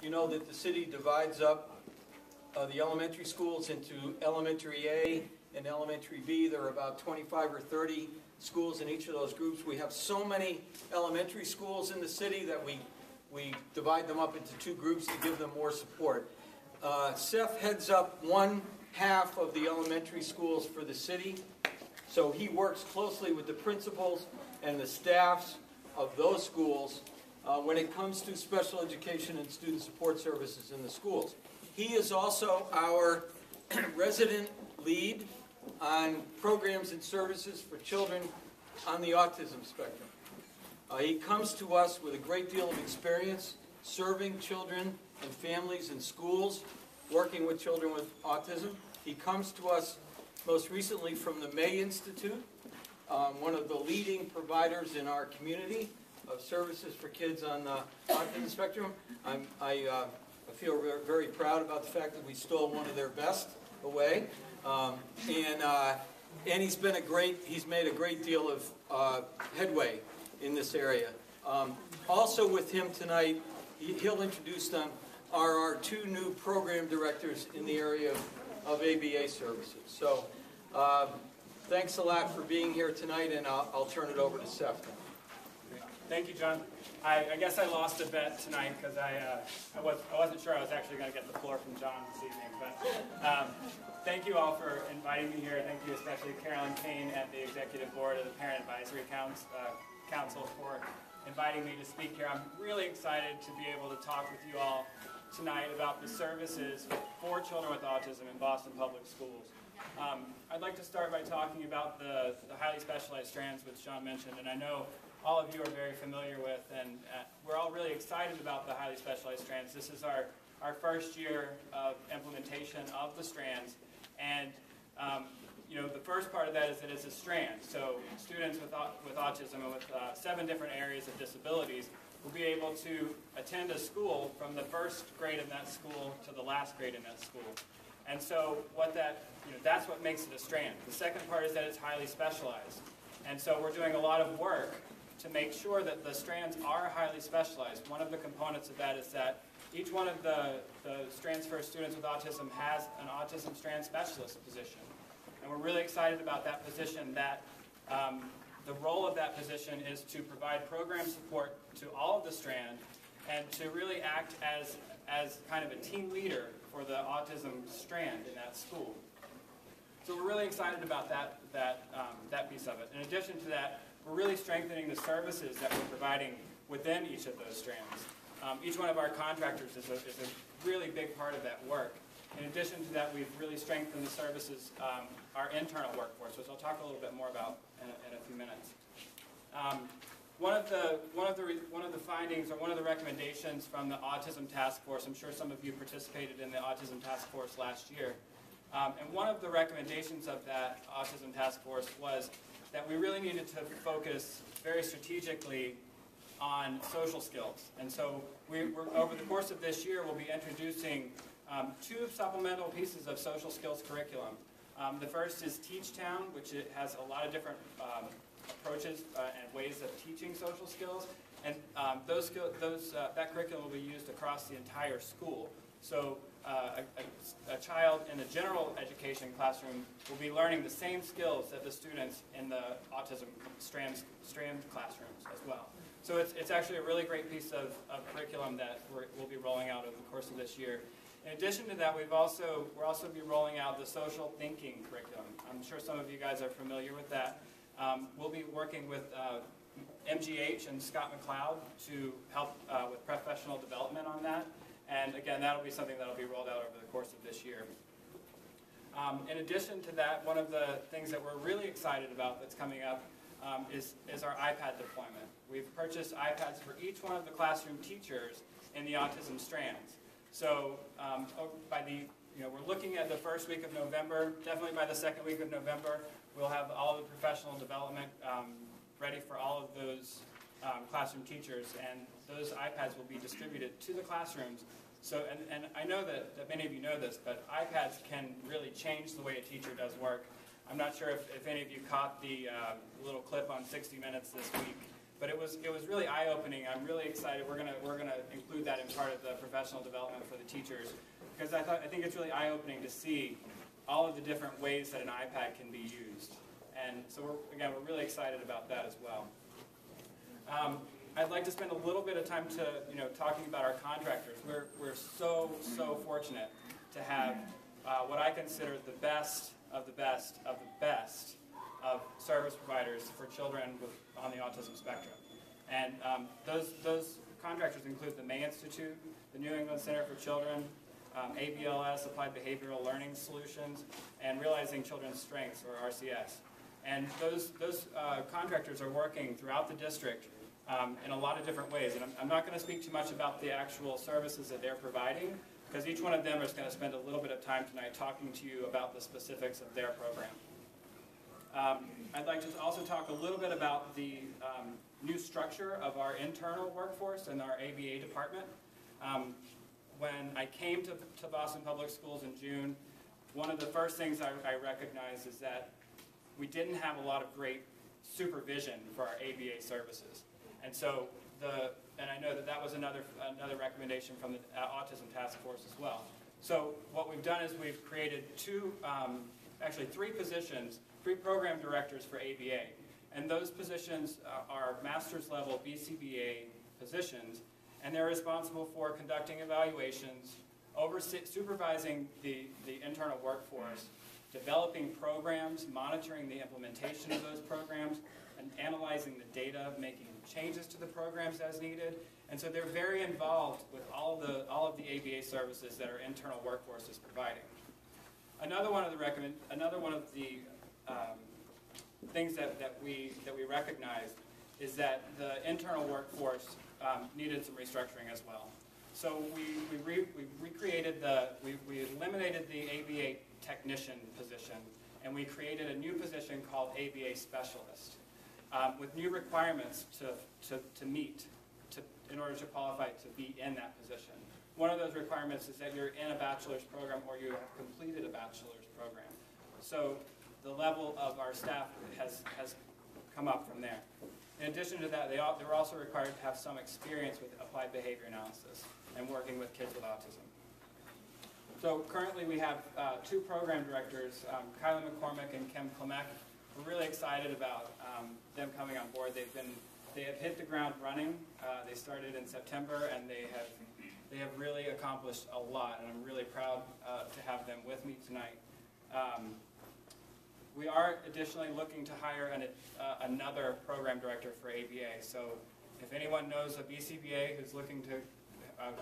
You know that the city divides up the elementary schools into elementary A and elementary B. There are about 25 or 30 schools in each of those groups. We have so many elementary schools in the city that we divide them up into two groups to give them more support. Seth heads up one half of the elementary schools for the city. So he works closely with the principals and the staffs of those schools when it comes to special education and student support services in the schools. He is also our resident lead on programs and services for children on the autism spectrum. He comes to us with a great deal of experience serving children and families in schools, working with children with autism. He comes to us most recently from the May Institute, one of the leading providers in our community of services for kids on the autism spectrum. I feel very proud about the fact that we stole one of their best away, and he's made a great deal of headway in this area. Also with him tonight, he'll introduce them, are our two new program directors in the area of ABA services. So thanks a lot for being here tonight, and I'll turn it over to Seth. Thank you, John. I guess I lost a bet tonight because I wasn't sure I was actually going to get the floor from John this evening. But thank you all for inviting me here. Thank you especially Carolyn Kane at the Executive Board of the Parent Advisory Council for inviting me to speak here. I'm really excited to be able to talk with you all tonight about the services for children with autism in Boston Public Schools. I'd like to start by talking about the highly specialized strands, which John mentioned, and I know all of you are very familiar with, and we're all really excited about the highly specialized strands. This is our first year of implementation of the strands, and you know, the first part of that is that it's a strand. So students with autism and with 7 different areas of disabilities will be able to attend a school from the first grade in that school to the last grade in that school. And so that's what makes it a strand. The second part is that it's highly specialized. And so we're doing a lot of work to make sure that the strands are highly specialized. One of the components of that is that each one of the strands for students with autism has an autism strand specialist position. And we're really excited about that position, that the role of that position is to provide program support to all of the strand and to really act as kind of a team leader for the autism strand in that school. So we're really excited about that piece of it. In addition to that, we're really strengthening the services that we're providing within each of those strands. Each one of our contractors is a really big part of that work. In addition to that, we've really strengthened the services, our internal workforce, which I'll talk a little bit more about in a few minutes. One of the findings, or one of the recommendations from the Autism Task Force, I'm sure some of you participated in the Autism Task Force last year, and one of the recommendations of that Autism Task Force was that we really needed to focus very strategically on social skills. And so over the course of this year, we'll be introducing 2 supplemental pieces of social skills curriculum. The first is Teach Town, which has a lot of different approaches and ways of teaching social skills. And that curriculum will be used across the entire school. So a child in the general education classroom will be learning the same skills that the students in the autism strand classrooms as well. So it's actually a really great piece of curriculum that we'll be rolling out over the course of this year. In addition to that, we'll also be rolling out the social thinking curriculum. I'm sure some of you guys are familiar with that. We'll be working with MGH and Scott McLeod to help with professional development on that. And again, that'll be something that'll be rolled out over the course of this year. In addition to that, one of the things that we're really excited about that's coming up is our iPad deployment. We've purchased iPads for each one of the classroom teachers in the autism strands. So we're looking at the first week of November. Definitely by the second week of November, we'll have all the professional development ready for all of those classroom teachers, and those iPads will be distributed to the classrooms. So, and I know that many of you know this, but iPads can really change the way a teacher does work. I'm not sure if any of you caught the little clip on 60 Minutes this week, But it was really eye-opening. I'm really excited. We're gonna include that in part of the professional development for the teachers, because I think it's really eye-opening to see all of the different ways that an iPad can be used. And so we're really excited about that as well. I'd like to spend a little bit of time talking about our contractors. We're so fortunate to have what I consider the best of the best of the best of service providers for children on the autism spectrum. And those contractors include the May Institute, the New England Center for Children, ABLS, Applied Behavioral Learning Solutions, and Realizing Children's Strengths, or RCS. And those contractors are working throughout the district in a lot of different ways. And I'm not going to speak too much about the actual services that they're providing, because each one of them is going to spend a little bit of time tonight talking to you about the specifics of their program. I'd like to also talk a little bit about the new structure of our internal workforce and our ABA department. When I came to Boston Public Schools in June, one of the first things I recognized is that we didn't have a lot of great supervision for our ABA services. And so, and I know that was another recommendation from the Autism Task Force as well. So what we've done is we've created actually three positions, 3 program directors for ABA. And those positions are master's level BCBA positions, and they're responsible for conducting evaluations, supervising the internal workforce, developing programs, monitoring the implementation of those programs, and analyzing the data, making changes to the programs as needed. And so they're very involved with all of the ABA services that our internal workforce is providing. Another one of the things that we recognized is that the internal workforce needed some restructuring as well. So we eliminated the ABA technician position, and we created a new position called ABA specialist, with new requirements to meet in order to qualify to be in that position. One of those requirements is that you're in a bachelor's program or you have completed a bachelor's program. So the level of our staff has come up from there. In addition to that, they were also required to have some experience with applied behavior analysis and working with kids with autism. So currently we have 2 program directors, Kyla McCormick and Kim Klemek. We're really excited about them coming on board. They have hit the ground running. They started in September, and they have really accomplished a lot, and I'm really proud to have them with me tonight. We are additionally looking to hire another program director for ABA. So if anyone knows a BCBA who's looking to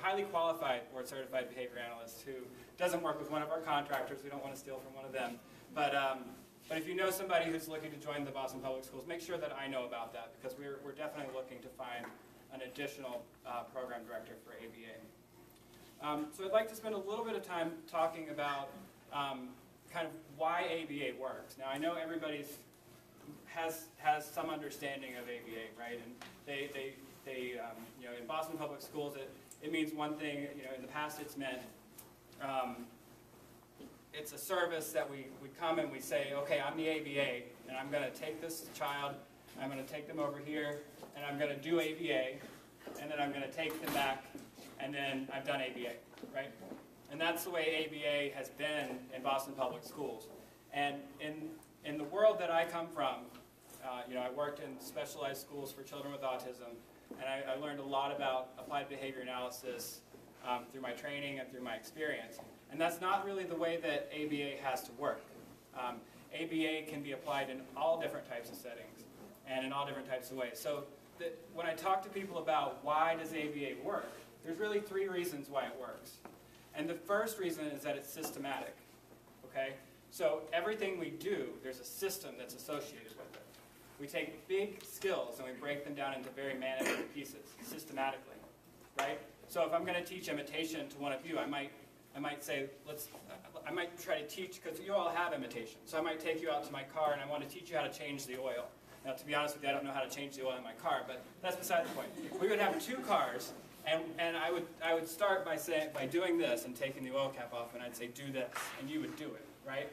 highly qualified board certified behavior analyst who doesn't work with one of our contractors, we don't want to steal from one of them. But if you know somebody who's looking to join the Boston Public Schools, make sure that I know about that, because we're definitely looking to find an additional program director for ABA. So I'd like to spend a little bit of time talking about kind of why ABA works. Now I know everybody has some understanding of ABA, right? And they in Boston Public Schools it means one thing. In the past it's meant it's a service that we come and we say, okay, I'm the ABA, and I'm going to take this child, I'm going to take them over here, and I'm going to do ABA, and then I'm going to take them back, and then I've done ABA, right? And that's the way ABA has been in Boston Public Schools. And in the world that I come from, I worked in specialized schools for children with autism, and I learned a lot about applied behavior analysis through my training and through my experience. And that's not really the way that ABA has to work. ABA can be applied in all different types of settings and in all different types of ways. So when I talk to people about why does ABA work, there's really 3 reasons why it works. And the first reason is that it's systematic, okay? So everything we do, there's a system that's associated with it. We take big skills and we break them down into very manageable pieces, systematically, right? So if I'm going to teach imitation to one of you, I might say, I might try to teach, because you all have imitation. So I might take you out to my car and I want to teach you how to change the oil. Now, to be honest with you, I don't know how to change the oil in my car, but that's beside the point. We would have 2 cars, and I would start by doing this and taking the oil cap off, and I'd say, do this, and you would do it, right?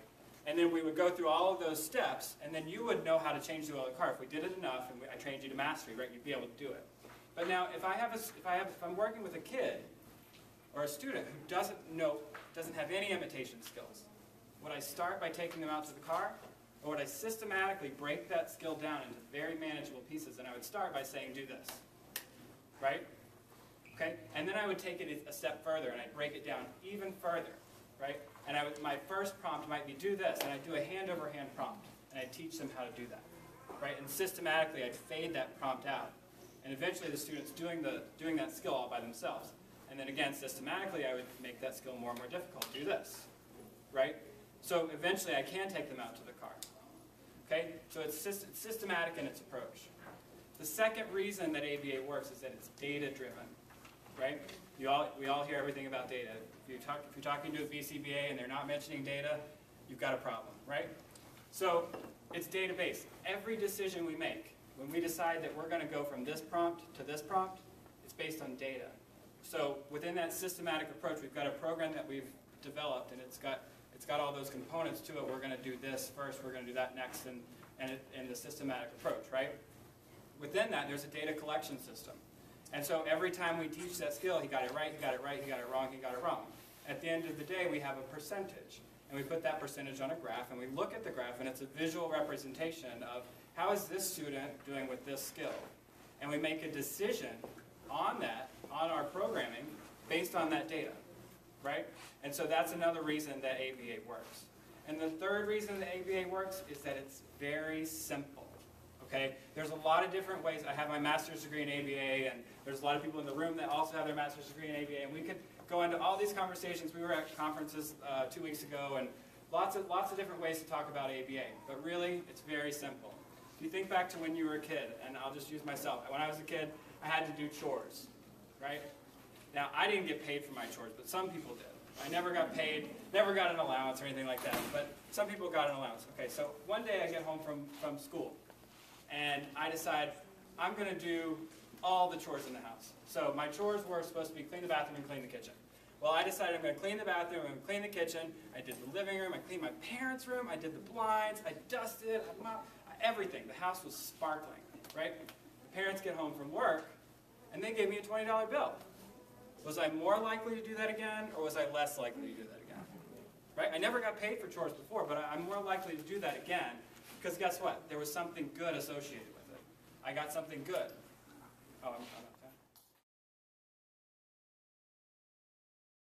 And then we would go through all of those steps, and then you would know how to change the oil of the car. If we did it enough, and I trained you to mastery, right, you'd be able to do it. But now, if I'm working with a kid or a student who doesn't have any imitation skills, would I start by taking them out to the car, or would I systematically break that skill down into very manageable pieces? And I would start by saying, do this, right? Okay, and then I would take it a step further, and I'd break it down even further, right? And my first prompt might be do this, and I'd do a hand-over-hand prompt, and I'd teach them how to do that, right? And systematically, I'd fade that prompt out, and eventually the student's doing that skill all by themselves. And then again, systematically, I would make that skill more and more difficult. Do this, right? So eventually, I can take them out to the car. Okay, so it's systematic in its approach. The second reason that ABA works is that it's data-driven, right? We all hear everything about data. If you're talking to a BCBA and they're not mentioning data, you've got a problem, right? So it's data-based. Every decision we make, when we decide that we're going to go from this prompt to this prompt, it's based on data. So within that systematic approach, we've got a program that we've developed, and it's got all those components to it. We're going to do this first, we're going to do that next, and the systematic approach, right? Within that, there's a data collection system. And so every time we teach that skill, he got it right, he got it right, he got it wrong, he got it wrong. At the end of the day, we have a percentage. And we put that percentage on a graph, and we look at the graph, and it's a visual representation of how is this student doing with this skill. And we make a decision on that, on our programming, based on that data, right? And so that's another reason that ABA works. And the third reason that ABA works is that it's very simple. Okay? There's a lot of different ways. I have my master's degree in ABA, and there's a lot of people in the room that also have their master's degree in ABA, and we could go into all these conversations. We were at conferences 2 weeks ago, and lots of different ways to talk about ABA. But really, it's very simple. If you think back to when you were a kid, and I'll just use myself. When I was a kid, I had to do chores, right? Now, I didn't get paid for my chores, but some people did. I never got paid, never got an allowance or anything like that, but some people got an allowance. Okay, so one day I get home from school, and I decide I'm going to do all the chores in the house. So my chores were supposed to be clean the bathroom and clean the kitchen. Well, I decided I'm going to clean the bathroom, I'm going to clean the kitchen, I did the living room, I cleaned my parents' room, I did the blinds, I dusted, I mopped, everything. The house was sparkling, right? The parents get home from work, and they gave me a $20 bill. Was I more likely to do that again, or was I less likely to do that again? Right? I never got paid for chores before, but I'm more likely to do that again, because guess what? There was something good associated with it. I got something good. Oh, I'm